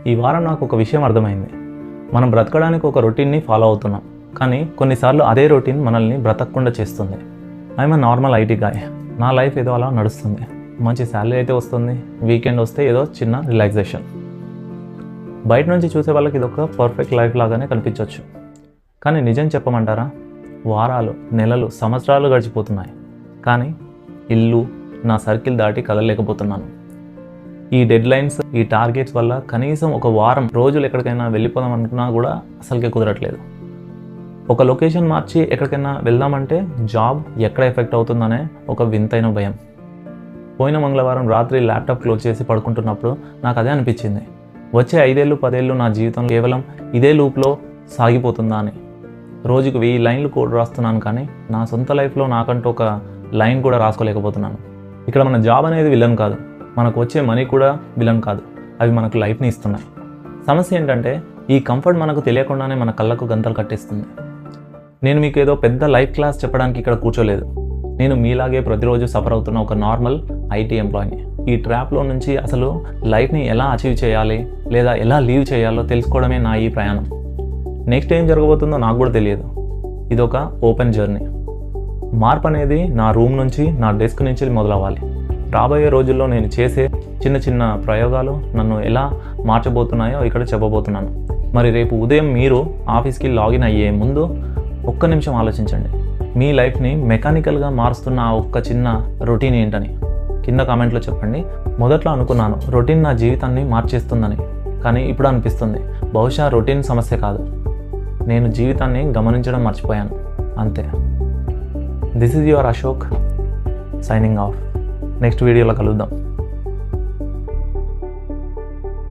ఈ వారం నాకు ఒక విషయం అర్థమైంది. మనం బ్రతకడానికి ఒక రొటీన్ని ఫాలో అవుతున్నాం, కానీ కొన్నిసార్లు అదే రొటీన్ మనల్ని బ్రతకకుండా చేస్తుంది. I'm normal IT guy. నా లైఫ్ ఏదో అలా నడుస్తుంది. మంచి శాలరీ అయితే వస్తుంది, వీకెండ్ వస్తే ఏదో చిన్న రిలాక్సేషన్. బయట నుంచి చూసే వాళ్ళకి ఇది ఒక పర్ఫెక్ట్ లైఫ్ లాగానే కనిపించవచ్చు. కానీ నిజం చెప్పమంటారా, వారాలు, నెలలు, సంవత్సరాలు గడిచిపోతున్నాయి, కానీ ఇల్లు, నా సర్కిల్ దాటి కదలలేకపోతున్నాను. ఈ డెడ్లైన్స్, ఈ టార్గెట్స్ వల్ల కనీసం ఒక వారం రోజులు ఎక్కడికైనా వెళ్ళిపోదాం అనుకున్నా కూడా అసలుకే కుదరట్లేదు. ఒక లొకేషన్ మార్చి ఎక్కడికైనా వెళ్దామంటే జాబ్ ఎక్కడ ఎఫెక్ట్ అవుతుందనే ఒక వింతైన భయం. పోయిన మంగళవారం రాత్రి ల్యాప్టాప్ క్లోజ్ చేసి పడుకుంటున్నప్పుడు నాకు అదే అనిపించింది. వచ్చే 5 ఏళ్ళు 10 ఏళ్ళు నా జీవితం కేవలం ఇదే లూప్లో సాగిపోతుందా అని. రోజుకు 1000 లైన్లు కోడ్ రాస్తున్నాను, కానీ నా సొంత లైఫ్లో నాకంటూ ఒక లైన్ కూడా రాసుకోలేకపోతున్నాను. ఇక్కడ మన జాబ్ అనేది విలన్ కాదు, మనకు వచ్చే మనీ కూడా విలన్ కాదు, అవి మనకు లైఫ్ని ఇస్తున్నాయి. సమస్య ఏంటంటే ఈ కంఫర్ట్ మనకు తెలియకుండానే మన కళ్ళకు గంతలు కట్టేస్తుంది. నేను మీకు ఏదో పెద్ద లైఫ్ క్లాస్ చెప్పడానికి ఇక్కడ కూర్చోలేదు. నేను మీలాగే ప్రతిరోజు సఫర్ అవుతున్న ఒక నార్మల్ ఐటీ ఎంప్లాయీని. ఈ ట్రాప్లో నుంచి అసలు లైఫ్ని ఎలా అచీవ్ చేయాలి లేదా ఎలా లీవ్ చేయాలో తెలుసుకోవడమే నా ఈ ప్రయాణం. నెక్స్ట్ ఏం జరగబోతుందో నాకు కూడా తెలియదు. ఇది ఒక ఓపెన్ జర్నీ. మార్పు అనేది నా రూమ్ నుంచి, నా డెస్క్ నుంచి మొదలవ్వాలి. రాబోయే రోజుల్లో నేను చేసే చిన్న చిన్న ప్రయోగాలు నన్ను ఎలా మార్చబోతున్నాయో ఇక్కడ చెప్పబోతున్నాను. మరి రేపు ఉదయం మీరు ఆఫీస్కి లాగిన్ అయ్యే ముందు ఒక్క నిమిషం ఆలోచించండి. మీ లైఫ్ని మెకానికల్గా మారుస్తున్న ఆ ఒక్క చిన్న రొటీన్ ఏంటని కింద కామెంట్లో చెప్పండి. మొదట్లో అనుకున్నాను రొటీన్ నా జీవితాన్ని మార్చేస్తుందని, కానీ ఇప్పుడు అనిపిస్తుంది బహుశా రొటీన్ సమస్య కాదు, నేను జీవితాన్ని గమనించడం మర్చిపోయాను అంతే. This is your Ashok signing off. Next వీడియోలో కలుద్దాం.